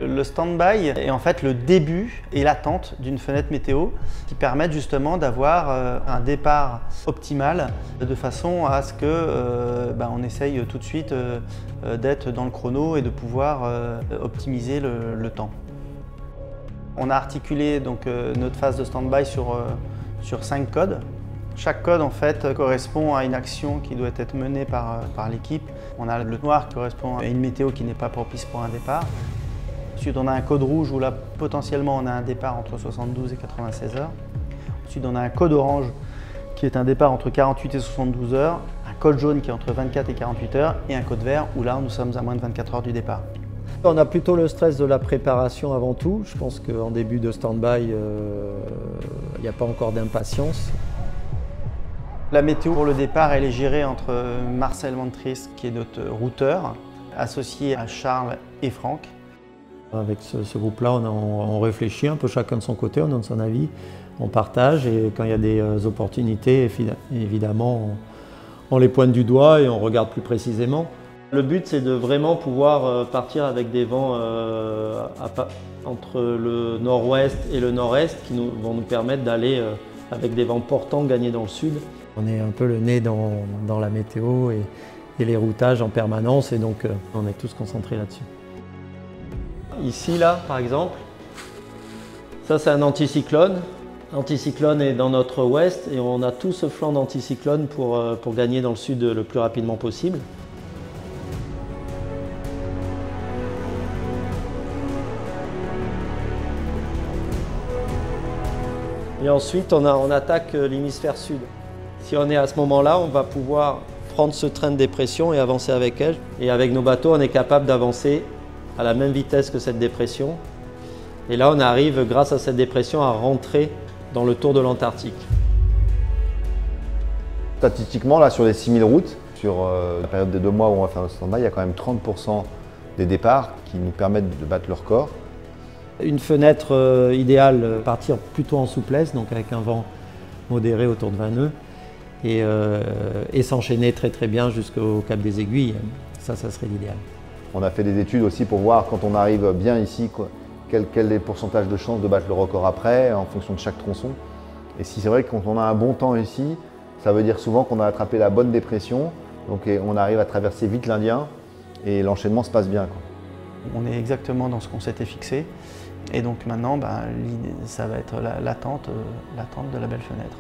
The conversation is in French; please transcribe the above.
Le stand-by est en fait le début et l'attente d'une fenêtre météo qui permettent justement d'avoir un départ optimal de façon à ce que on essaye tout de suite d'être dans le chrono et de pouvoir optimiser le temps. On a articulé donc notre phase de stand-by sur 5 codes. Chaque code en fait correspond à une action qui doit être menée par l'équipe. On a le noir qui correspond à une météo qui n'est pas propice pour un départ. Ensuite, on a un code rouge où là, potentiellement, on a un départ entre 72 et 96 heures. Ensuite, on a un code orange qui est un départ entre 48 et 72 heures. Un code jaune qui est entre 24 et 48 heures. Et un code vert où là, nous sommes à moins de 24 heures du départ. On a plutôt le stress de la préparation avant tout. Je pense qu'en début de stand-by, il n'y a pas encore d'impatience. La météo pour le départ, elle est gérée entre Marcel Ventris, qui est notre routeur, associé à Charles et Franck. Avec ce groupe-là, on réfléchit un peu chacun de son côté, on donne son avis, on partage et quand il y a des opportunités, évidemment, on les pointe du doigt et on regarde plus précisément. Le but, c'est de vraiment pouvoir partir avec des vents entre le nord-ouest et le nord-est qui vont nous permettre d'aller avec des vents portants gagner dans le sud. On est un peu le nez dans la météo et les routages en permanence et donc on est tous concentrés là-dessus. Ici, là, par exemple, ça c'est un anticyclone. L'anticyclone est dans notre ouest et on a tout ce flanc d'anticyclone pour gagner dans le sud le plus rapidement possible. Et ensuite, on attaque l'hémisphère sud. Si on est à ce moment-là, on va pouvoir prendre ce train de dépression et avancer avec elle. Et avec nos bateaux, on est capable d'avancer à la même vitesse que cette dépression. Et là, on arrive, grâce à cette dépression, à rentrer dans le tour de l'Antarctique. Statistiquement, là, sur les 6000 routes, sur la période des 2 mois où on va faire le stand-by, il y a quand même 30% des départs qui nous permettent de battre le record. Une fenêtre idéale, partir plutôt en souplesse, donc avec un vent modéré autour de 20 nœuds, et s'enchaîner très bien jusqu'au Cap des Aiguilles. Ça serait l'idéal. On a fait des études aussi pour voir quand on arrive bien ici, quel est le pourcentage de chances de battre le record après, en fonction de chaque tronçon. Et si c'est vrai que quand on a un bon temps ici, ça veut dire souvent qu'on a attrapé la bonne dépression, donc on arrive à traverser vite l'Indien et l'enchaînement se passe bien, quoi. On est exactement dans ce qu'on s'était fixé et donc maintenant, ça va être l'attente de la belle fenêtre.